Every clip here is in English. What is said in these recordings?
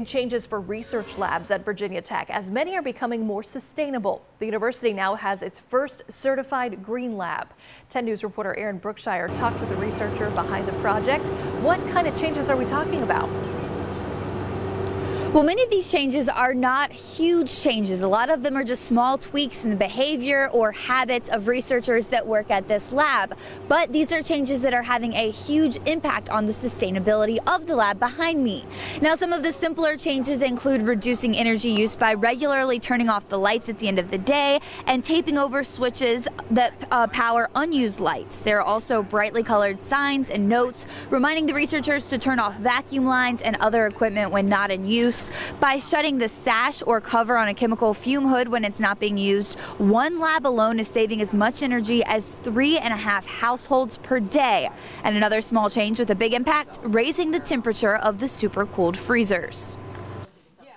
Changes for research labs at Virginia Tech as many are becoming more sustainable. The university now has its first certified green lab. 10 News reporter Aaron Brookshire talked with the researcher behind the project. What kind of changes are we talking about? Well, many of these changes are not huge changes. A lot of them are just small tweaks in the behavior or habits of researchers that work at this lab. But these are changes that are having a huge impact on the sustainability of the lab behind me. Now, some of the simpler changes include reducing energy use by regularly turning off the lights at the end of the day and taping over switches that power unused lights. There are also brightly colored signs and notes reminding the researchers to turn off vacuum lines and other equipment when not in use. By shutting the sash or cover on a chemical fume hood when it's not being used, one lab alone is saving as much energy as 3.5 households per day. And another small change with a big impact, raising the temperature of the super-cooled freezers.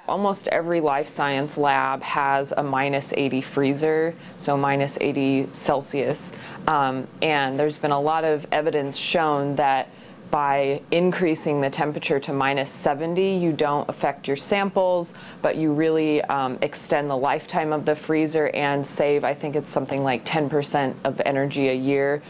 Almost every life science lab has a -80 freezer, so -80 Celsius. And there's been a lot of evidence shown that by increasing the temperature to -70, you don't affect your samples, but you really extend the lifetime of the freezer and save, I think it's something like 10% of energy a year.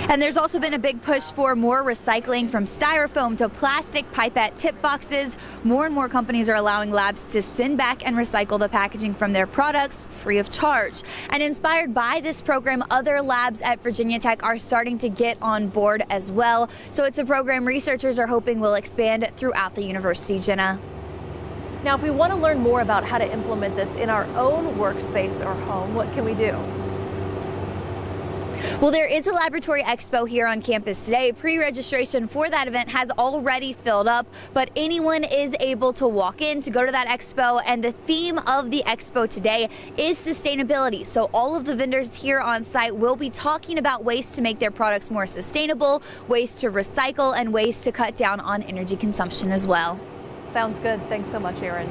And there's also been a big push for more recycling, from styrofoam to plastic pipette tip boxes. More and more companies are allowing labs to send back and recycle the packaging from their products free of charge. And inspired by this program, other labs at Virginia Tech are starting to get on board as well. So it's a program researchers are hoping will expand throughout the university, Jenna. Now, if we want to learn more about how to implement this in our own workspace or home, what can we do? Well, there is a laboratory expo here on campus today. Pre-registration for that event has already filled up, but anyone is able to walk in to go to that expo. And the theme of the expo today is sustainability. So all of the vendors here on site will be talking about ways to make their products more sustainable, ways to recycle, and ways to cut down on energy consumption as well. Sounds good. Thanks so much, Aaron.